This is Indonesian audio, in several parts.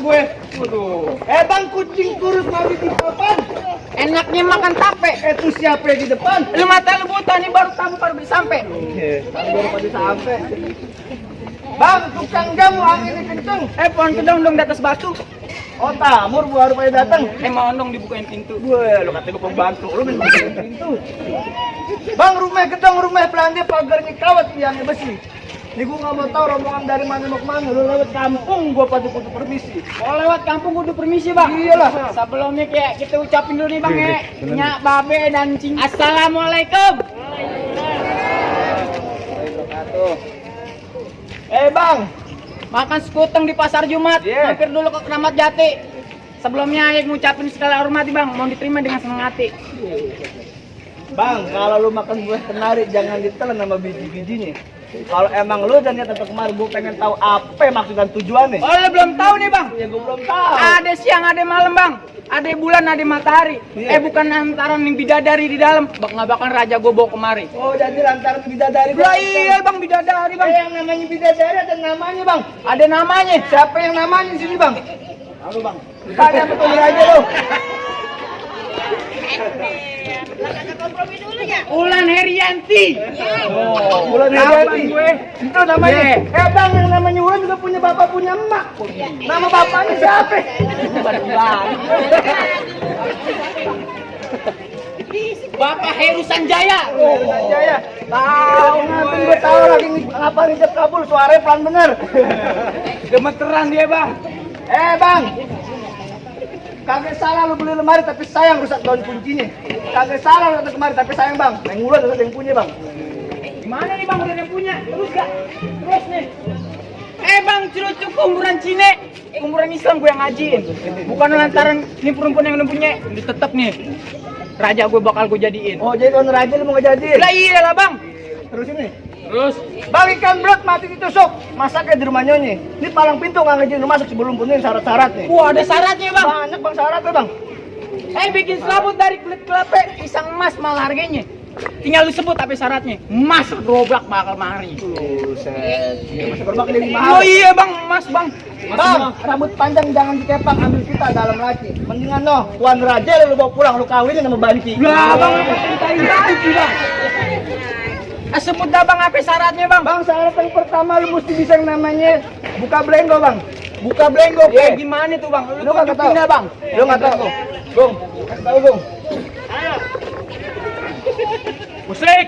gue. Waduh. Bang, kucing kurus mati di depan. Enaknya makan tape. Itu siapa yang di depan? Lu mata lu buta nih baru tamu baru bisa sampai. Baru pada sampai. Bang, tukang jamu anginnya kenceng. Pohon kedong dong di atas batu. Oh, tamur baru pada datang. Mau dong dibukain pintu. Gue, lu kata gue pembantu, lu main bukain pintu. Bang, rumah gedong, rumah pelandia pagarnya kawat tiangnya besi. Ini gue nggak mau tahu rombongan dari mana mau kemana. Lu lewat kampung, gue pasti kudu permisi. Oh lewat kampung kudu permisi bang. Iyalah. Sebelumnya kayak kita ucapin dulu nih bang ya. Nyak, babe dan cing. Assalamualaikum. Bang, Makan sekuteng di pasar Jumat. Yeah. Mampir dulu ke Keramat Jati. Sebelumnya Ayek ngucapin segala hormati bang. Mau diterima dengan senang hati. Bang, kalau lu makan buah kenari jangan ditelan sama biji-bijinya. Kalau emang lu dan niat untuk kemarin, gue pengen tahu apa maksud dan tujuannya. Oh lu belum tahu nih bang? Ya gue belum tahu. Ada siang, ada malam bang. Ada bulan, ada matahari. Iya. Bukan antara nih bidadari di dalam. Nggak bakal raja gue bawa kemari. Oh, jadi lantaran bidadari. Lah iya bang, bidadari bang. Yang namanya bidadari ada namanya bang. Ada namanya. Siapa yang namanya di sini bang? Halo bang. Tanya betul aja lo. Ulan Herianti. Oh, Ulan Herianti. Itu namanya. Bang, yang namanya Ulan juga punya bapak punya emak. Nama bapaknya siapa? Bapak Heru Sanjaya. Oh, Sanjaya. Tahu nanti gue tahu lagi ngapa ngijab kabul suaranya pelan bener. Gemeteran dia bang. Bang. Kagak salah lu beli lemari tapi sayang rusak daun kuncinya. Kagak salah lu datang kemari tapi sayang bang. Yang Ulan ada yang punya bang. Gimana nih bang udah yang punya? Terus gak? Terus nih. Bang, cerucuk umuran Cine. Umuran Islam gue yang ngajiin. Bukan lantaran ini perempuan yang udah punya. Ini tetep nih. Raja gue bakal gue jadiin. Oh, jadi kalau raja lu mau ngejadiin? Lah iya lah bang. Terus ini. Terus Bang, ikan belut mati ditusuk. Masaknya di rumah nyonya. Ini palang pintu nggak ngizinin lu masuk sebelum penuhin syarat-syaratnya. wah ada syaratnya bang. Banyak bang syaratnya bang. Bikin selaput dari kulit kelapa pisang emas malah harganya. Tinggal lu sebut apa syaratnya. Emas gerobak bakal mari. Buset. Masih gerobak ini mahal. Oh iya bang, emas bang. Bang, rambut panjang jangan dikepang, ambil kita dalam laki. Mendingan noh, tuan raja lu bawa pulang, lu kawinin sama Banci. Lah bang, apa ceritain lagi bang? Sebut dah bang apa syaratnya bang? Bang, syarat yang pertama lu mesti bisa yang namanya buka blenggo bang. Buka blenggo, Kayak gimana tuh bang? Lu nggak tahu dah bang? Lu nggak tahu. Gong, kasih tahu Gong. Musik.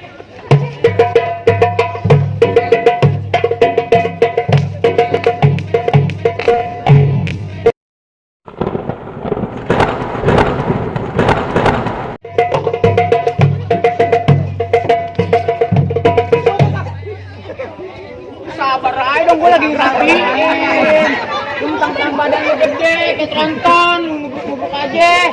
Sabar aja dong, gue lagi ngerapiin. Tentang badannya gede, kayak tronton, bubuk aja.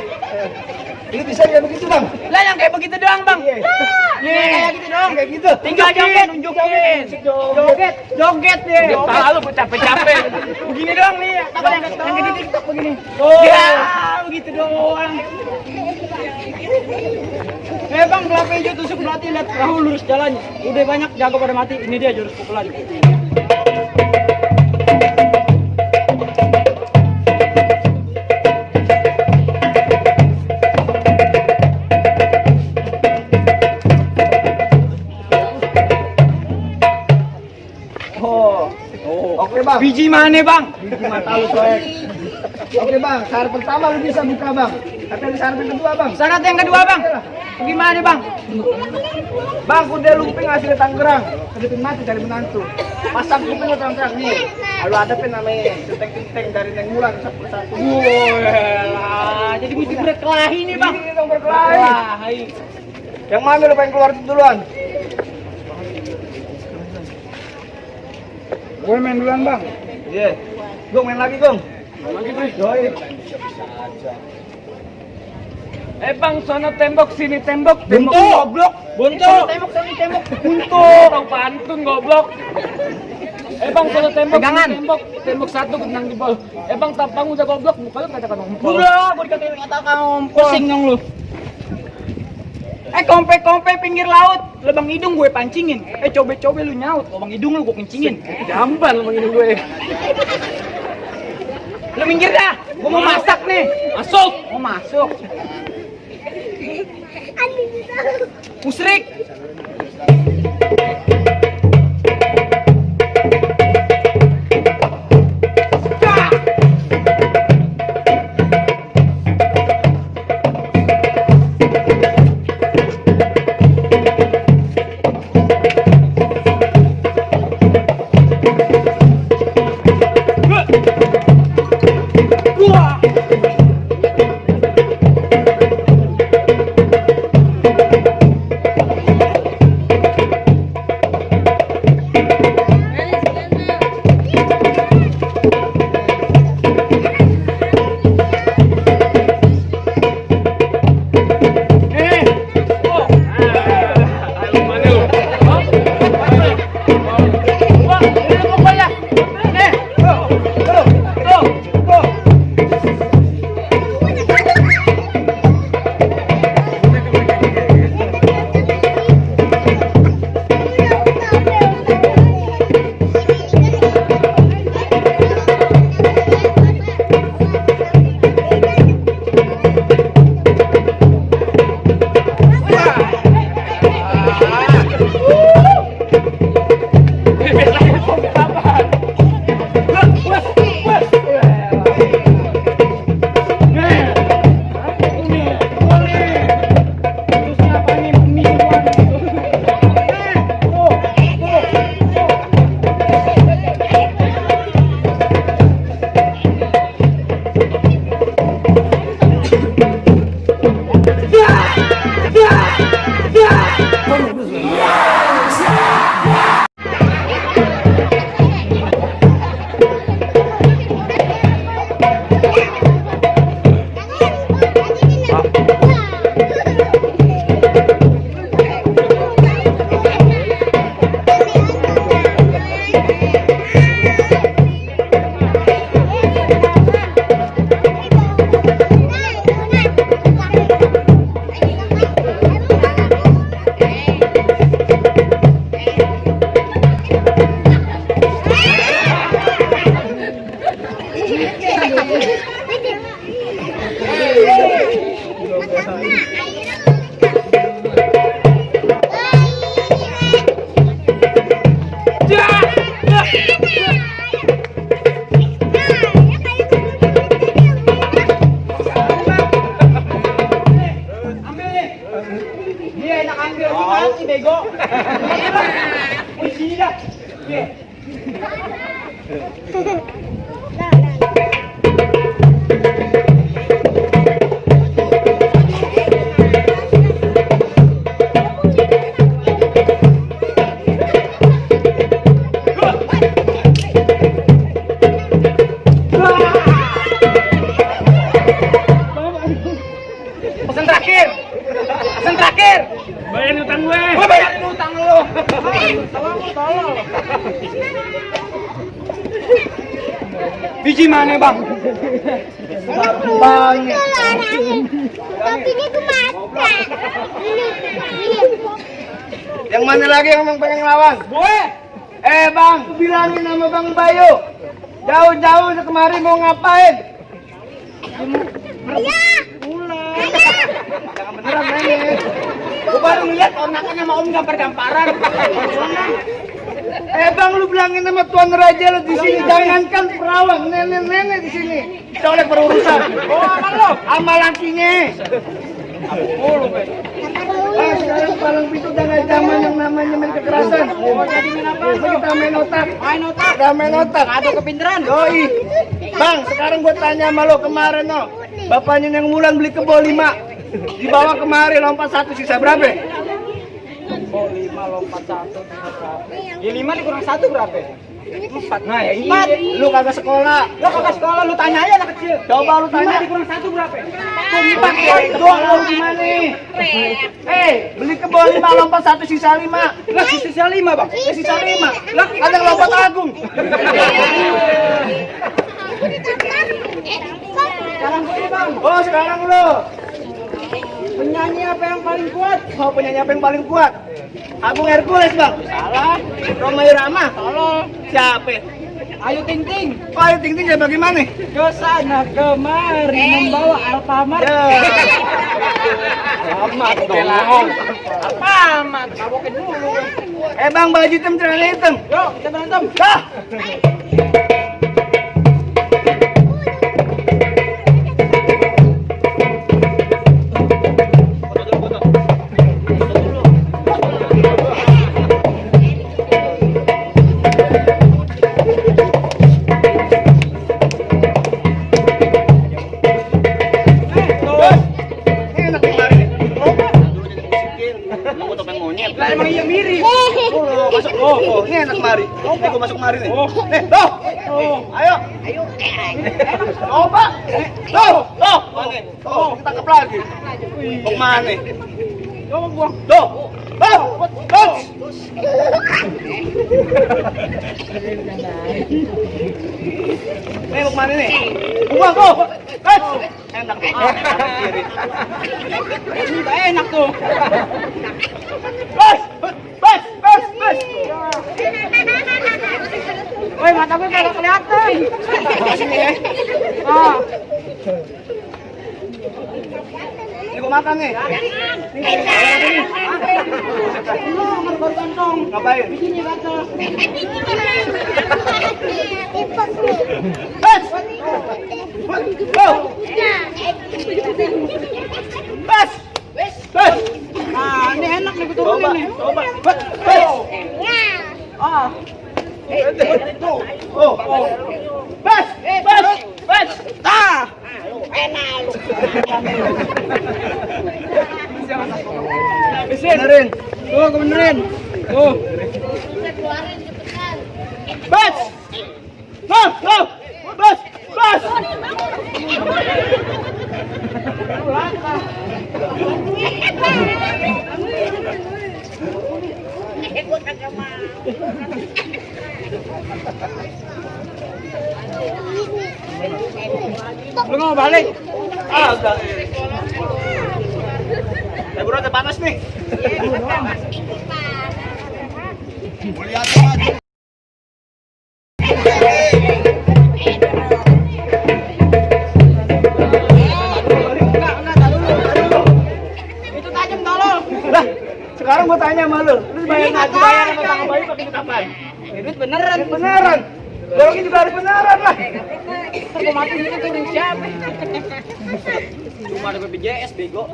Ini bisa ya begitu bang? Lah yang kayak begitu doang bang. Nih kayak gitu doang, kayak gitu. Tinggal joget, nunjukin. Joget deh. Tahu lu capek-capek. Begini doang nih. Apa yang di TikTok begini? Oh. Ya, begitu doang. Bang, kelapa hijau tusuk berarti lihat perahu lurus jalannya. Udah banyak jago pada mati. Ini dia jurus pukulan. Oke bang. Biji mana bang? Biji mata lu soek. Oke bang, syarat pertama lu bisa buka bang. Tapi ada syarat yang kedua bang. Syarat yang kedua bang? Gimana bang? Bang, kuda lumping asli Tangerang. Kedipin mati dari menantu. Pasang kupingnya terang-terang nih. Lalu adepin namanya centeng-centeng dari Neng Ulan satu-satu. Wah, jadi mesti berkelahi nih bang. Ini dong berkelahi. Yang mana lu pengen keluar duluan? Gue main duluan bang. Iya. Gong main lagi gong. Lagi bro. Yoi. Bang, sono tembok sini tembok. Buntu. Goblok. Buntu. Tembok sini tembok. Buntu. Orang pantun goblok. Bang, sono tembok Pegangan. sini tembok. Tembok satu benang di bawah. Bang, tampang udah goblok. Muka lu kata ngompol. Goblok, gue dikatain kata ngompol. Pusing dong lu. Kompe-kompe pinggir laut, lubang hidung gue pancingin. Cobe-cobe lu nyaut, lubang hidung lu gue kencingin. Jamban lu begini gue. Lu minggir dah. Gua mau masak nih. Masuk. Mau masuk. Musrik. Dia enak ambil mati bego. Sini dah. Pesan terakhir. Pesan terakhir. Bayarin utang gue. Gue bayarin utang lo. Tolong. Biji mana bang? Bang. Kopinya tuh mata. Yang mana lagi yang emang pengen ngelawan? Gue. Bang, bilangin sama Bang Bayu. Jauh-jauh ke kemari mau ngapain? Ayah. Jangan beneran nanya. Gue baru ngeliat ornakan sama om gampar-gamparan. Bang, lu bilangin sama Tuan Raja lu di sini, jangankan perawan, nenek-nenek di sini. Soalnya berurusan. Oh, aman lo. Sama lakinya. Sekarang palang pintu udah nggak zaman yang namanya main kekerasan. Jadi main apa? Kita main otak. Main otak. Kita main otak. Ada kepinteran. Doi. Bang, sekarang gue tanya sama lo kemarin no. Bapaknya yang Mulan beli kebo 5. Dibawa kemari lompat 1 sisa berapa? Oh, 5 lompat 1. Ya 5 dikurang 1 berapa? 4. Nah, ya 4. Lu kagak sekolah. Lo kagak sekolah, lu tanya aja anak kecil. Coba lu tanya. 5 dikurang 1 berapa? 4 doang lu gimana? Beli kebo 5 lompat 1 sisa 5. Lah, sisa 5, Bang. Sisa 5. Lah, ada yang lompat Agung. Sekarang gue, Bang. Oh, sekarang lu. Penyanyi apa yang paling kuat? Oh, penyanyi apa yang paling kuat? Agung Hercules, Bang. Salah. Roma Irama. Salah. Siapa? Ayo Ting Ting. Oh, ayo Ting Ting ya bagaimana? Ke sana kemari membawa Alfamart. Ya. Alfamart dong. Alfamart. Tabokin dulu. Bang, baju hitam celana hitam. Yuk, kita berantem. Dah. Lah emang iya mirip. Masuk. Oh, ini enak mari. Nih gua masuk mari nih. Nih, tuh. Ayo. Coba. Tuh. Mana? Tuh, kita tangkap lagi. Mau mana? Coba buang. Tuh. Tuh. Nih mau mana nih? Buang tuh. Enak nih. Kiri. Ini udah enak tuh. Bas. Woi, mata gue kagak kelihatan. Sini ya. Ah. Ini gua makan nih. Lu baru kantong. Ngapain? Begini kata. Bas. Bas. Bas. Ah, ini enak nih betul nih. Coba. Bas. Ah. Oh. Bas. Bas. Ah. Benerin. Tuh, gue benerin. Tuh. Bas. Bas. Bas. Lu mau balik? Agak. Bro, udah panas nih. Lihat lagi. Itu tajam tolol. Lah, sekarang gua tanya sama lu bayar ngaji bayar sama tangga bayi pakai duit apaan? Duit beneran. Beneran. Golongin juga harus beneran lah. Gua mati itu tuh siapa? Cuma ada BPJS bego.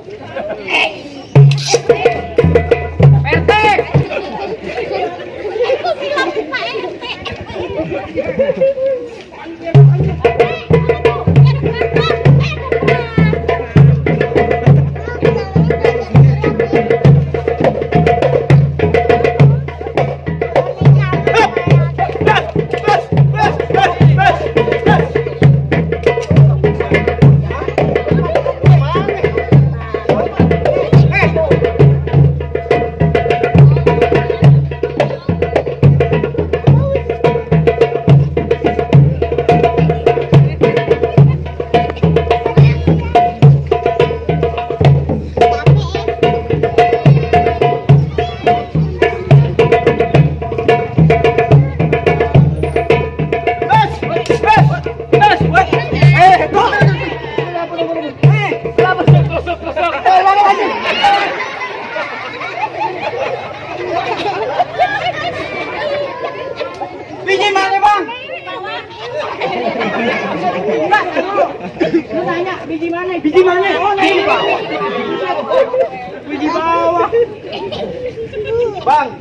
PT. Aku bilang Pak RT. Biji mana bang? Enggak, dulu. Lu tanya biji mana? Biji mana? Oh, ini bang. Biji bawah. Bang.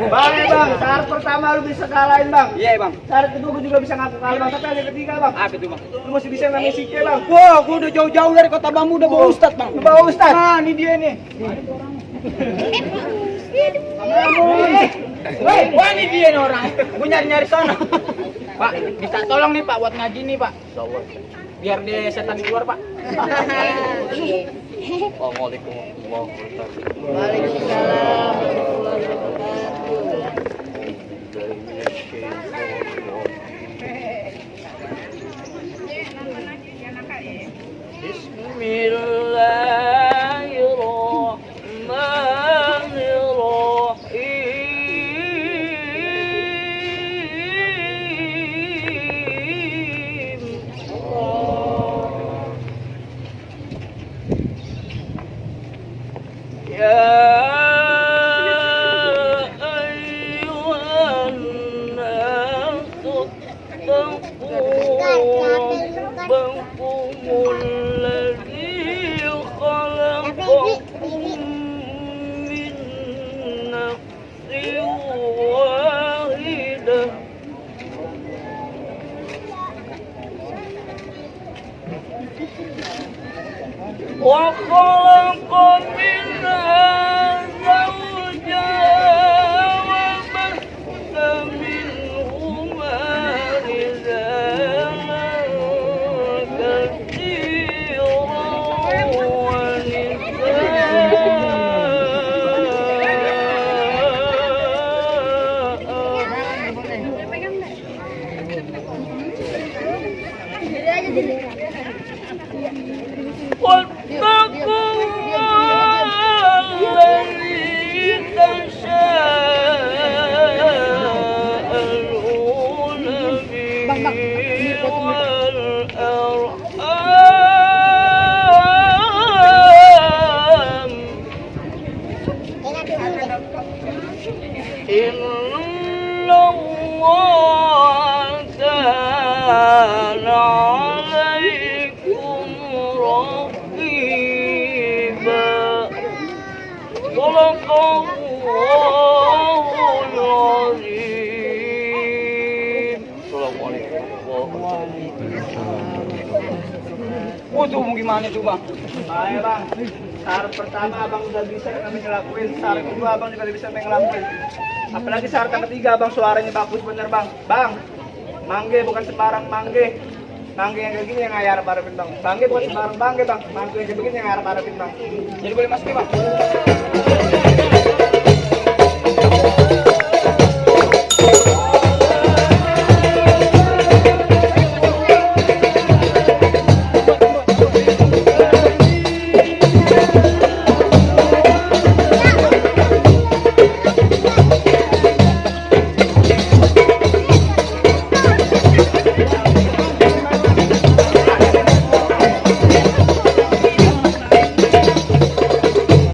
Bang, syarat pertama lu bisa kalahin, Bang. Iya bang. Syarat kedua gua juga bisa ngaku kalah, Bang. Tapi ada ketiga, Bang. Apa itu bang? Lu masih bisa namanya Sike, Bang. Wah, gua udah jauh-jauh dari kota Bambu udah bawa Ustad bang. Lu bawa Ustaz. Nah, ini dia nih. Wah, ini dia nih orang. Gua nyari-nyari sana. Pak, bisa tolong nih Pak buat ngaji nih Pak. Biar dia setan keluar Pak. Assalamualaikum warahmatullahi wabarakatuh. Waalaikumsalam. Inna Allah kana alaikum raqiba. Sadaqallahul azim. Assalamualaikum. Tuh mau gimana tuh bang? Ayo bang, syarat pertama abang udah bisa kami ngelakuin, syarat kedua abang juga bisa ngelakuin. Apalagi syarat yang ketiga abang suaranya bagus bener bang. Bang, mangge bukan sembarang mangge. Mangge yang kayak gini yang ngayar para bang. Mangge bukan sembarang mangge bang. Mangge yang kayak begini yang ngayar para bang. Jadi boleh masuk nih bang?